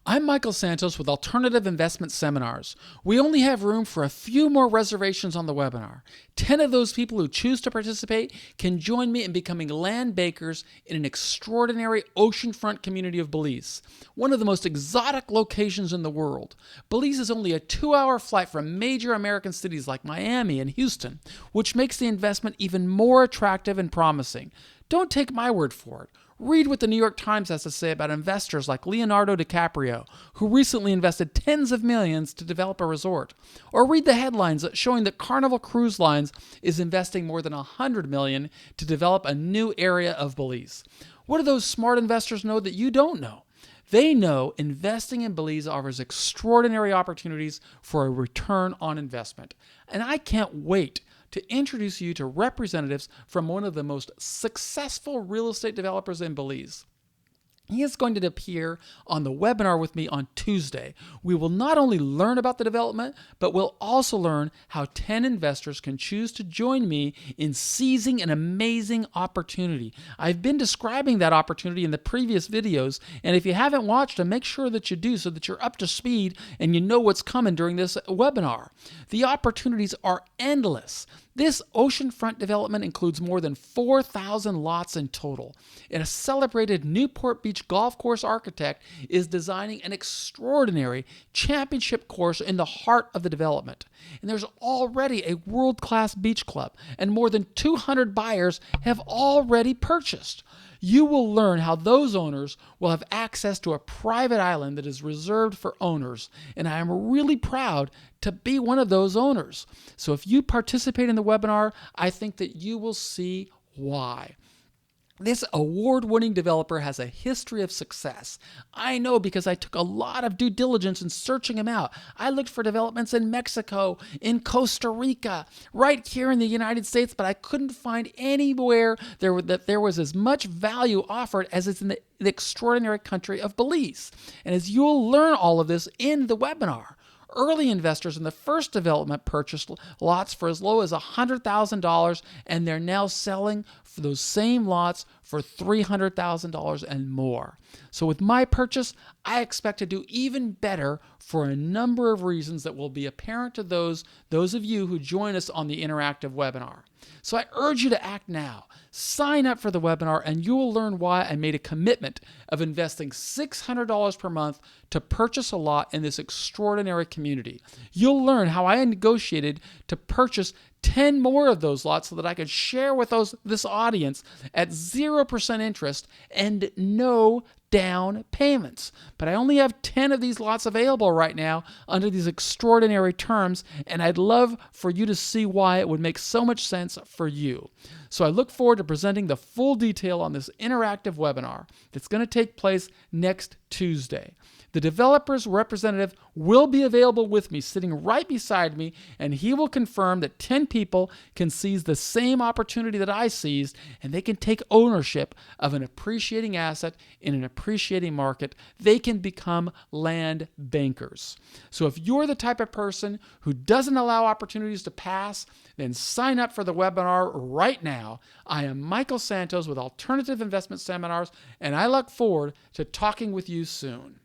I'm Michael Santos with Alternative Investment Seminars. We only have room for a few more reservations on the webinar. 10 of those people who choose to participate can join me in becoming land bankers in an extraordinary oceanfront community of Belize, one of the most exotic locations in the world. Belize is only a 2-hour flight from major American cities like Miami and Houston, which makes the investment even more attractive and promising. Don't take my word for it. Read what the New York Times has to say about investors like Leonardo DiCaprio, who recently invested tens of millions to develop a resort. Or read the headlines showing that Carnival Cruise Lines is investing more than $100 million to develop a new area of Belize. What do those smart investors know that you don't know? They know investing in Belize offers extraordinary opportunities for a return on investment. And I can't wait to introduce you to representatives from one of the most successful real estate developers in Belize. He is going to appear on the webinar with me on Tuesday. We will not only learn about the development, but we'll also learn how 10 investors can choose to join me in seizing an amazing opportunity. I've been describing that opportunity in the previous videos, and if you haven't watched them, make sure that you do so that you're up to speed and you know what's coming during this webinar. The opportunities are endless. This oceanfront development includes more than 4,000 lots in total, and a celebrated Newport Beach golf course architect is designing an extraordinary championship course in the heart of the development. And there's already a world-class beach club, and more than 200 buyers have already purchased. You will learn how those owners will have access to a private island that is reserved for owners, and I am really proud to be one of those owners. So if you participate in the webinar, I think that you will see why. This award-winning developer has a history of success. I know because I took a lot of due diligence in searching him out. I looked for developments in Mexico, in Costa Rica, right here in the United States, but I couldn't find anywhere that there was as much value offered as is in the extraordinary country of Belize. And as you'll learn all of this in the webinar, early investors in the first development purchased lots for as low as $100,000, and they're now selling for those same lots for $300,000 and more. So with my purchase, I expect to do even better for a number of reasons that will be apparent to those of you who join us on the interactive webinar. So I urge you to act now. Sign up for the webinar and you will learn why I made a commitment of investing $600 per month to purchase a lot in this extraordinary community. You'll learn how I negotiated to purchase 10 more of those lots so that I could share with this audience at 0% interest and no down payments. But I only have 10 of these lots available right now under these extraordinary terms, and I'd love for you to see why it would make so much sense for you. So I look forward to presenting the full detail on this interactive webinar that's going to take place next Tuesday. The developer's representative will be available with me, sitting right beside me, and he will confirm that 10 people can seize the same opportunity that I seized, and they can take ownership of an appreciating asset in an appreciating market. They can become land bankers. So if you're the type of person who doesn't allow opportunities to pass, then sign up for the webinar right now. I am Michael Santos with Alternative Investment Seminars, and I look forward to talking with you soon.